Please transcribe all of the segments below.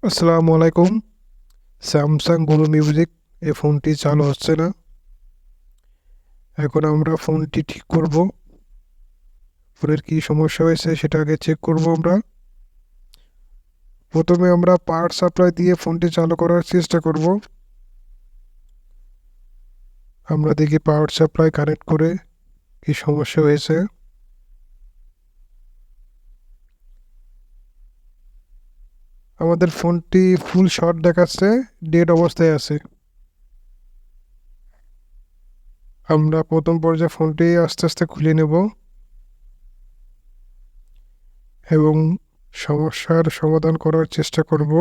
আসসালামু আলাইকুম। স্যামসাং গুরু মিউজিক এই ফোনটি চালু হচ্ছে না। এখন আমরা ফোনটি ঠিক করব। ফোনের কি সমস্যা হয়েছে সেটা আগে চেক করব আমরা। প্রথমে আমরা পাওয়ার সাপ্লাই দিয়ে ফোনটি চালু করার চেষ্টা করব। আমরা দেখি পাওয়ার সাপ্লাই কানেক্ট করে কি সমস্যা হয়েছে। আমাদের ফোনটি ফুল শর্ট দেখাচ্ছে, ডেড অবস্থায় আছে। আমরা প্রথম পর্যায়ে ফোনটি আস্তে আস্তে খুলে নেব এবং সমস্যার সমাধান করার চেষ্টা করব।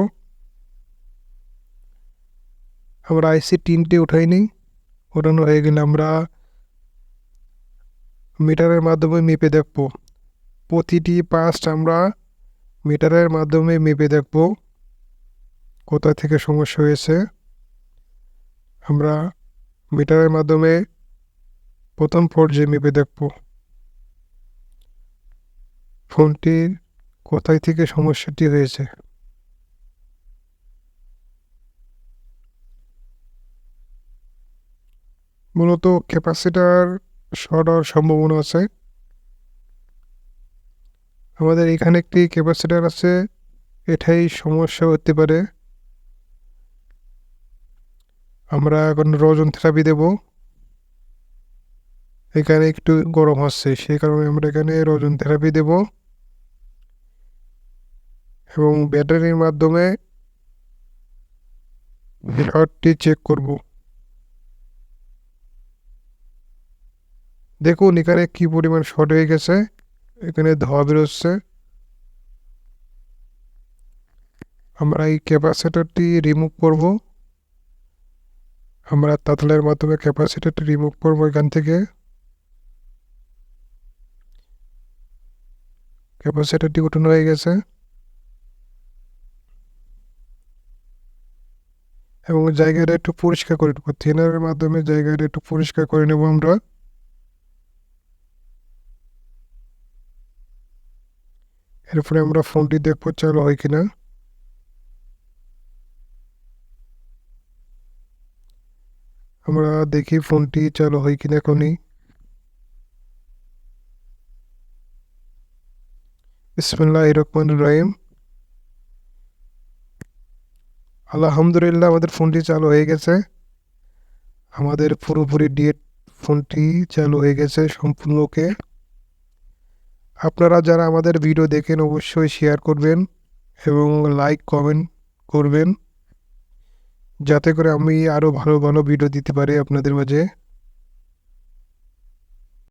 আমরা আইসি টিনটি উঠাইনি, ওঠানো হয়ে গেলে আমরা মিটারের মাধ্যমে মেপে দেখব। প্রতিটি পাস্ট আমরা মিটারের মাধ্যমে মেপে দেখব কোথা থেকে সমস্যা হয়েছে। আমরা মিটারের মাধ্যমে প্রথম পর্যায়ে মেপে দেখব ফোনটির কোথায় থেকে সমস্যাটি হয়েছে। মূলত ক্যাপাসিটার শর্ট হওয়ার সম্ভাবনা আছে। আমাদের এখানে একটি ক্যাপাসিটার আছে, এটাই সমস্যা হতে পারে। আমরা এখন রোজন থেরাপি দেব। এখানে একটু গরম হচ্ছে, সেই কারণে আমরা এখানে রোজন থেরাপি দেব এবং ব্যাটারির মাধ্যমে শর্টটি চেক করব। দেখুন এখানে কি পরিমাণ শর্ট হয়ে গেছে, এখানে ধোঁয়া বেরোচ্ছে। আমরা এই ক্যাপাসিটরটি রিমুভ করব। আমরা তাতলের মাধ্যমে ক্যাপাসিটরটি রিমুভ করব এখান থেকে। ক্যাপাসিটরটি উঠানো হয়ে গেছে এবং জায়গাটা একটু পরিষ্কার করে নেব, থিনারের মাধ্যমে জায়গাটা একটু পরিষ্কার করে নেব আমরা। এরপরে আমরা ফোনটি দেখবো চালু হয় কিনা। আমরা দেখি ফোনটি চালু হয় কিনা এখনই। বিসমিল্লাহির রহমানির রহিম। আলহামদুলিল্লাহ, আমাদের ফোনটি চালু হয়ে গেছে। আমাদের পুরোপুরি ডেট ফোনটি চালু হয়ে গেছে সম্পূর্ণ ওকে। আপনারা যারা আমাদের ভিডিও দেখেন অবশ্যই শেয়ার করবেন এবং লাইক কমেন্ট করবেন, যাতে করে আমি আরও ভালো ভালো ভিডিও দিতে পারি আপনাদের মাঝে।